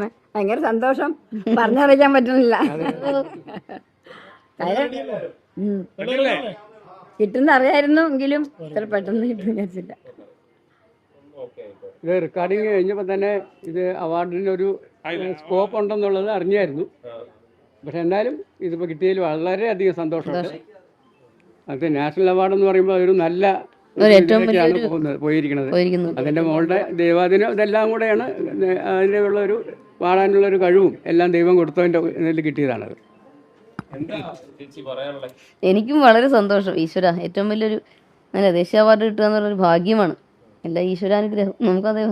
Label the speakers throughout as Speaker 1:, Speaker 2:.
Speaker 1: ഭയങ്കര സന്തോഷം, പറഞ്ഞറിയിക്കാൻ പറ്റുന്നില്ല. കിട്ടുന്ന അറിയായിരുന്നു, എങ്കിലും ഇത്ര പെട്ടെന്ന് കിട്ടും വിചാരിച്ചില്ല.
Speaker 2: ഇത് റെക്കോർഡിങ് കഴിഞ്ഞപ്പോൾ തന്നെ ഇത് അവാർഡിനൊരു സ്കോപ്പ് ഉണ്ടെന്നുള്ളത് അറിഞ്ഞായിരുന്നു. പക്ഷെ എന്നാലും ഇതിപ്പോൾ കിട്ടിയതിൽ വളരെയധികം സന്തോഷമുണ്ട്. അത് നാഷണൽ അവാർഡ് എന്ന് പറയുമ്പോൾ ഒരു നല്ല പോയിരിക്കുന്നത്. അതിൻ്റെ മോളുടെ ദൈവാദിനം ഇതെല്ലാം കൂടെയാണ് അതിനുള്ളൊരു പാടാനുള്ളൊരു കഴിവും എല്ലാം ദൈവം കൊടുത്തതിൻ്റെ ഇതിൽ കിട്ടിയതാണത്.
Speaker 3: എനിക്കും വളരെ സന്തോഷം. ഈശ്വര, ഏറ്റവും വലിയൊരു നല്ല ദേശീയ അവാർഡ് കിട്ടുക എന്നുള്ളൊരു ഭാഗ്യമാണ്. എല്ലാ ഈശ്വരാനുഗ്രഹം. നമുക്കതേ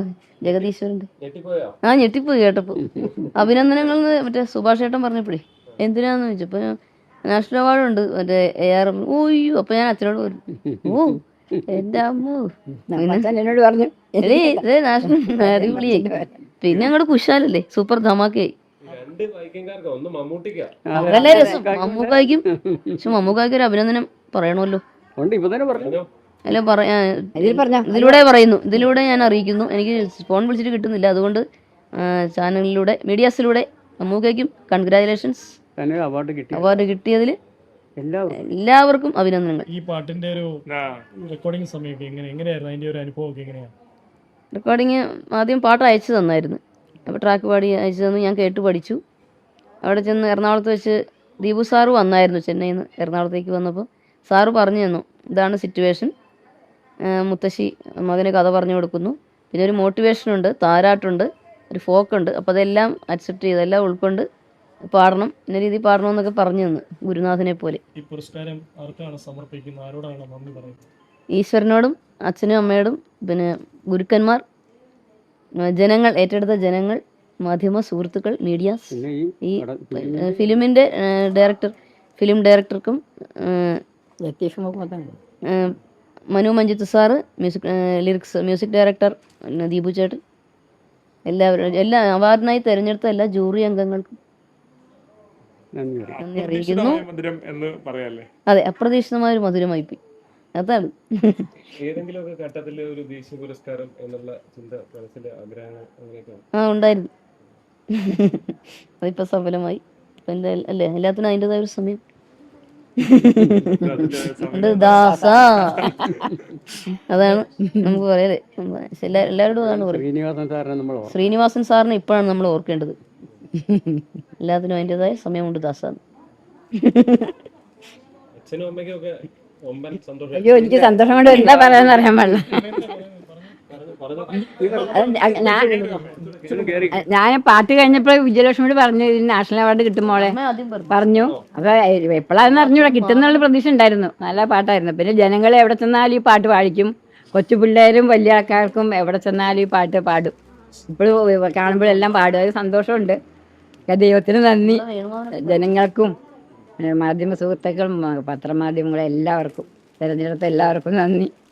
Speaker 3: ജഗദീശ്വരൻ്റെ ഞെട്ടിപ്പോയി കേട്ടപ്പോൾ. അഭിനന്ദനങ്ങൾ മറ്റേ സുഭാഷ് ചേട്ടൻ പറഞ്ഞപ്പോഴേ എന്തിനാന്ന് ചോദിച്ചപ്പോ നാഷണൽ അവാർഡ് ഉണ്ട് മറ്റേ AR. ഓയ്യോ, അപ്പൊ ഞാൻ അച്ഛനോട് പറഞ്ഞു, ഓ എന്റെ അമ്മോ,
Speaker 1: എന്നോട് പറഞ്ഞു
Speaker 3: നാഷണൽ അടിപൊളിയായി. പിന്നെ അങ്ങോട്ട് കുശാലല്ലേ, സൂപ്പർ ധമാക്കയായി. അതല്ലേ രസം. മമ്മൂക്കായ്ക്കും, പക്ഷെ മമ്മൂക്കായ്ക്ക് ഒരു അഭിനന്ദനം പറയണമല്ലോ. അല്ല, ഇതിലൂടെ പറയുന്നു, ഇതിലൂടെ ഞാൻ അറിയിക്കുന്നു. എനിക്ക് ഫോൺ വിളിച്ചിട്ട് കിട്ടുന്നില്ല, അതുകൊണ്ട് ചാനലിലൂടെ മീഡിയാസിലൂടെ മമ്മൂക്കയ്ക്കും കൺഗ്രാജുലേഷൻസ്. അവാർഡ് കിട്ടിയതിൽ എല്ലാവർക്കും അഭിനന്ദനങ്ങൾ.
Speaker 4: ഈ പാട്ടിന്റെ ഒരു റെക്കോർഡിംഗ് സമയമൊക്കെ എങ്ങനെയായിരുന്നു? അതിന്റെ ഒരു അനുഭവം എങ്ങനെയാണ്?
Speaker 3: റെക്കോർഡിങ് ആദ്യം പാട്ട് അയച്ചു തന്നായിരുന്നു. അപ്പോൾ ട്രാക്ക് പാടി അയച്ചു തന്നു, ഞാൻ കേട്ട് പഠിച്ചു. അവിടെ ചെന്ന് എറണാകുളത്ത് വെച്ച് ദീപു സാറ് വന്നായിരുന്നു, ചെന്നൈയിൽ നിന്ന് എറണാകുളത്തേക്ക് വന്നപ്പോൾ സാറ് പറഞ്ഞു തന്നു, ഇതാണ് സിറ്റുവേഷൻ, മുത്തശ്ശി മകന് കഥ പറഞ്ഞു കൊടുക്കുന്നു, പിന്നെ ഒരു മോട്ടിവേഷനുണ്ട്, താരാട്ടുണ്ട്, ഒരു ഫോക്കുണ്ട്, അപ്പോൾ അതെല്ലാം അക്സെപ്റ്റ് ചെയ്ത് എല്ലാം ഉൾക്കൊണ്ട് പാടണം, ഇന്ന രീതിയിൽ പാടണമെന്നൊക്കെ പറഞ്ഞു തന്നു, ഗുരുനാഥനെ പോലെ.
Speaker 4: ഈ പുരസ്കാരം ആർക്കാണ് സമർപ്പിക്കുന്നത്? ആരോടാണ് നന്ദി പറയുന്നത്?
Speaker 3: ഈശ്വരനോടും അച്ഛനും അമ്മയോടും, പിന്നെ ഗുരുക്കന്മാർ, ജനങ്ങൾ, ഏറ്റെടുത്ത ജനങ്ങൾ, മാധ്യമ സുഹൃത്തുക്കൾ, മീഡിയാസ്, ഈ ഫിലിമിൻ്റെ ഫിലിം ഡയറക്ടർക്കും, Manu Manjith sir, music director Deepu ചേട്ടൻ, എല്ലാവരും, എല്ലാ അവാർഡിനായി തിരഞ്ഞെടുത്ത എല്ലാ ജൂറി അംഗങ്ങൾക്കും നന്ദി അറിയിക്കുന്നു. അതെ, അപ്രതീക്ഷിതമായ ഒരു മധുരമായി പോയി. അതാണ്. ഉണ്ടായിരുന്നു. അതിപ്പോ സഫലമായി. അല്ലേ, എല്ലാത്തിനും അതിൻ്റെതായ ഒരു സമയം. അതാണ് നമുക്ക് പറയാതെ. എല്ലാവരോടും അതാണ് പറയുന്നത്. ശ്രീനിവാസൻ സാറിനെ ഇപ്പോഴാണ് നമ്മൾ ഓർക്കേണ്ടത്. എല്ലാത്തിനും അതിൻ്റെതായ സമയമുണ്ട് ദാസാന്ന്.
Speaker 1: അയ്യോ, എനിക്ക് സന്തോഷം കൊണ്ട് എന്താ പറയാന്ന് അറിയാൻ പാടില്ല. ഞാൻ പാട്ട് കഴിഞ്ഞപ്പോൾ വിജയലക്ഷ്മിയോട് പറഞ്ഞു, നാഷണൽ അവാർഡ് കിട്ടും മോളെ പറഞ്ഞു. അപ്പൊ എപ്പോഴാണെന്ന് അറിഞ്ഞൂടാ, കിട്ടുന്നുള്ള പ്രതീക്ഷ ഉണ്ടായിരുന്നു. നല്ല പാട്ടായിരുന്നു. പിന്നെ ജനങ്ങൾ എവിടെ ചെന്നാലും ഈ പാട്ട് പാടിക്കും. കൊച്ചു പിള്ളേരും വലിയ ആൾക്കാർക്കും എവിടെ ചെന്നാലും ഈ പാട്ട് പാടും. ഇപ്പോഴും കാണുമ്പോഴെല്ലാം പാടും. അത് സന്തോഷമുണ്ട്. ദൈവത്തിന് നന്ദി. ജനങ്ങൾക്കും മാധ്യമ സുഹൃത്തുക്കളും പത്രമാധ്യമങ്ങളും എല്ലാവർക്കും, തിരഞ്ഞെടുത്ത എല്ലാവർക്കും നന്ദി.